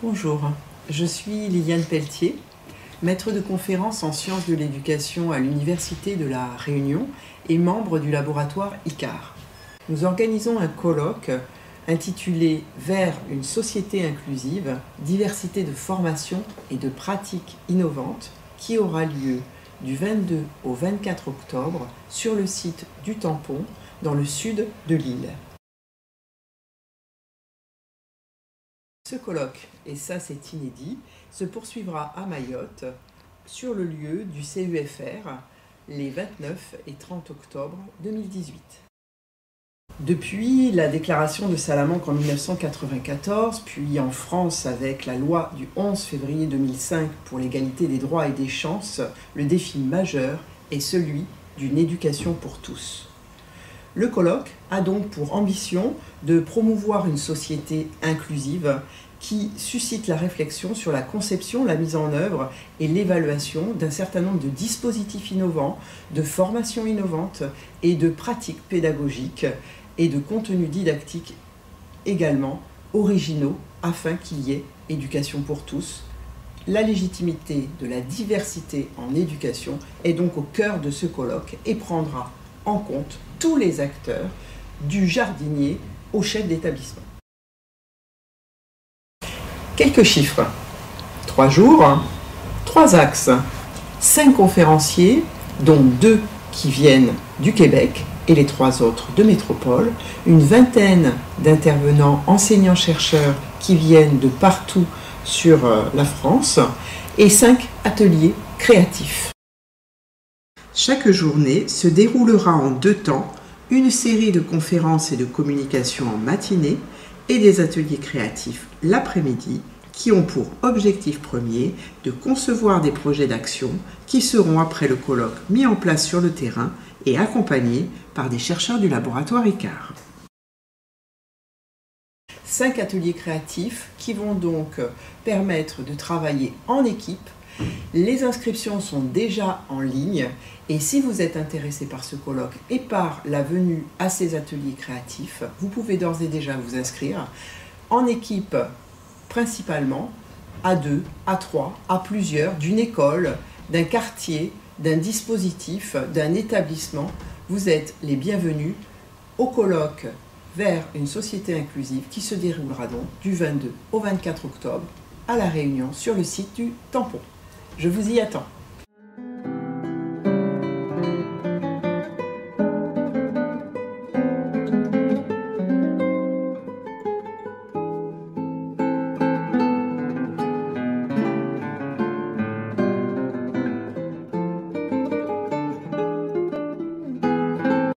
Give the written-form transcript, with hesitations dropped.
Bonjour, je suis Liliane Pelletier, maître de conférence en sciences de l'éducation à l'Université de La Réunion et membre du laboratoire ICAR. Nous organisons un colloque intitulé « Vers une société inclusive, diversité de formation et de pratiques innovantes » qui aura lieu du 22 au 24 octobre sur le site du Tampon dans le sud de l'île. Ce colloque, et ça c'est inédit, se poursuivra à Mayotte sur le lieu du CEFR les 29 et 30 octobre 2018. Depuis la déclaration de Salamanque en 1994, puis en France avec la loi du 11 février 2005 pour l'égalité des droits et des chances, le défi majeur est celui d'une éducation pour tous. Le colloque a donc pour ambition de promouvoir une société inclusive qui suscite la réflexion sur la conception, la mise en œuvre et l'évaluation d'un certain nombre de dispositifs innovants, de formations innovantes et de pratiques pédagogiques et de contenus didactiques également originaux afin qu'il y ait éducation pour tous. La légitimité de la diversité en éducation est donc au cœur de ce colloque et prendra en compte tous les acteurs, du jardinier au chef d'établissement. Quelques chiffres. 3 jours, 3 axes, 5 conférenciers, dont 2 qui viennent du Québec et les 3 autres de métropole, une vingtaine d'intervenants enseignants-chercheurs qui viennent de partout sur la France et 5 ateliers créatifs. Chaque journée se déroulera en 2 temps, une série de conférences et de communications en matinée et des ateliers créatifs l'après-midi qui ont pour objectif premier de concevoir des projets d'action qui seront après le colloque mis en place sur le terrain et accompagnés par des chercheurs du laboratoire ICAR. 5 ateliers créatifs qui vont donc permettre de travailler en équipe. Les inscriptions sont déjà en ligne et si vous êtes intéressé par ce colloque et par la venue à ces ateliers créatifs, vous pouvez d'ores et déjà vous inscrire en équipe principalement, à 2, à 3, à plusieurs, d'une école, d'un quartier, d'un dispositif, d'un établissement. Vous êtes les bienvenus au colloque vers une société inclusive qui se déroulera donc du 22 au 24 octobre à La Réunion sur le site du Tampon. Je vous y attends.